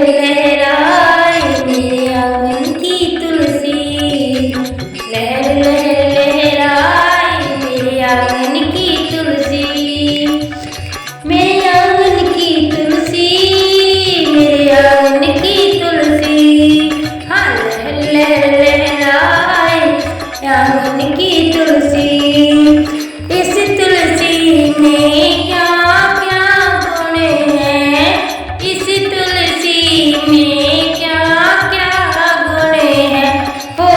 लहराए मेरे आंगन की तुलसी। लहर लहर लहराए मेरे आंगन की तुलसी। मेरे आंगन की तुलसी, मेरे आंगन की तुलसी। हाँ, लहर लहर लहराए आंगन की तुलसी। इस तुलसी में क्या क्या गुण है, इस तुलसी में क्या क्या गुण है। हो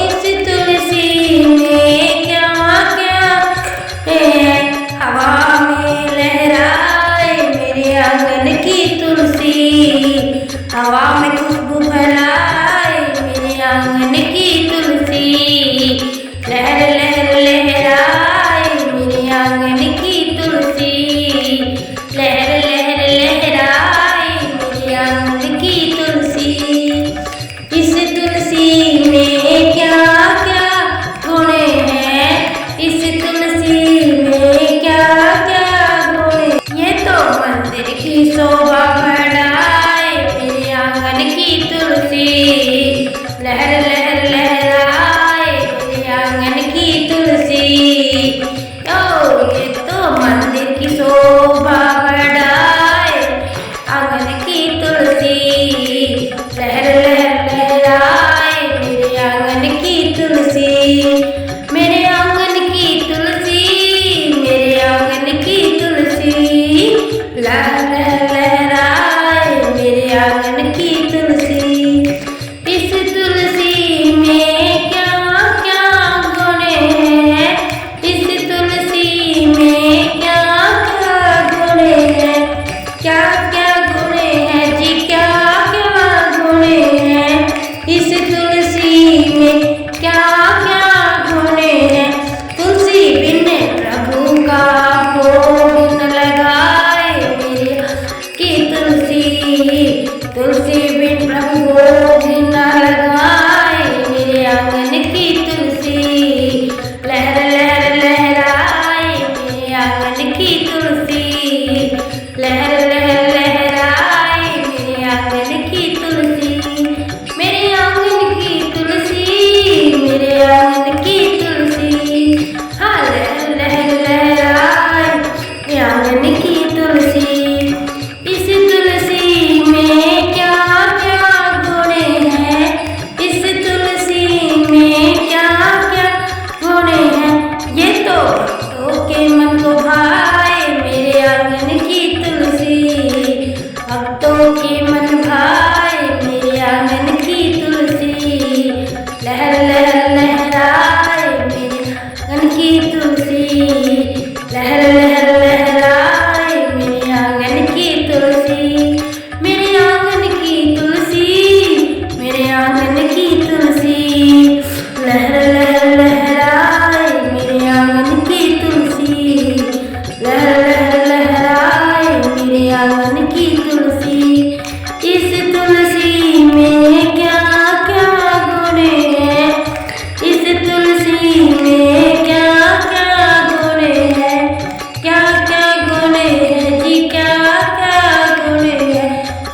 इस तुलसी में क्या क्या है। हवा में लहराए मेरे आंगन की तुलसी। हवा में खुशबू फैलाए मेरे आंगन की तुलसी। लहर लहर लहराए मेरे आंगन की तुलसी। लहर लहर लहराए मेरे आंगन की तुलसी। इस तुलसी में क्या क्या गुण है, इस तुलसी में क्या क्या गुण। ये तो मंदिर की शोभा बढ़ाए मेरे आंगन की तुलसी। लहर लहर लहराए मेरे आंगन की तुलसी। ओ ये तो मंदिर की शोभा बढ़ाए आंगन की तुलसी। लहर लहर लहराए मेरे आंगन की तुलसी। मेरे आंगन की तुलसी, मेरे आंगन की तुलसी। लहर लहर लहराए मेरे आंगन की तुलसी। इस तुलसी में क्या क्या गुण है, इस तुलसी में क्या क्या गुण है। क्या क्या गुण है जी, क्या क्या गुण है। इस तुलसी में क्या क्या गुण है। तुलसी बिन प्रभु का भोग न लगाए मेरे की तुलसी। तुलसी बिन प्रभु भोग न लगाए मेरे आंगन की तुलसी। लहर लहर लहराए मेरे आंगन की तुलसी। लहर लहर लहराए मेरे आंगन की तुलसी। मेरे आंगन की तुलसी, मेरे आंगन की तुलसी। हाँ, लहर लहर लहराए मेरे आंगन की तुलसी। इस तुलसी में क्या क्या गुण है, इस तुलसी में क्या क्या गुण है। ये तो भक्तों के मन को भाए मेरे आंगन की तुलसी। भक्तों के मन भाए मेरे आंगन की तुलसी। लहर लहर लहराए मेरे आंगन की तुलसी। लहर लहर लहराए मेरे आंगन की तुलसी। मेरे आंगन की तुलसी, मेरे आंगन की तुलसी। लहर लहर लहराए मेरे आंगन की तुलसी। लहर लहर लहराए मेरे आंगन की तुलसी। इस तुलसी में क्या क्या गुण है, इस तुलसी में क्या क्या गुण है। क्या क्या गुण है जी, क्या क्या गुण है।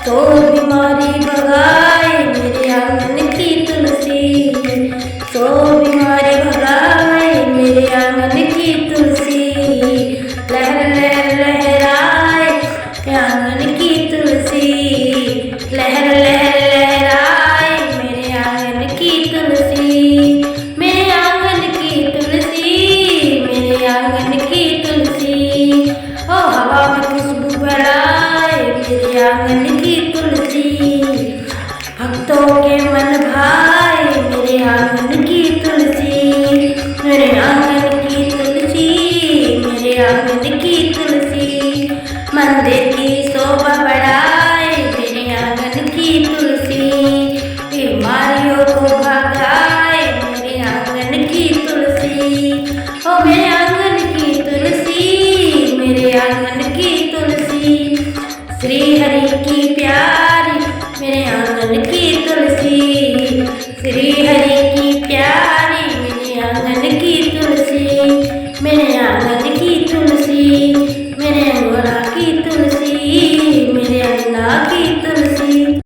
तो बीमारी भगाए मेरे आंगन की तुलसी। तो बीमारी भगाए मेरे आंगन की तुलसी। लहर लहर लहराए आंगन की तुलसी। लहर लहर लहराए मेरे आंगन की तुलसी। मेरे आंगन की तुलसी, मेरे आंगन की तुलसी। ओ हवा में खुशबू बढ़ाए मेरे आंगन की तुलसी। भक्तों के मन भाए मेरे आंगन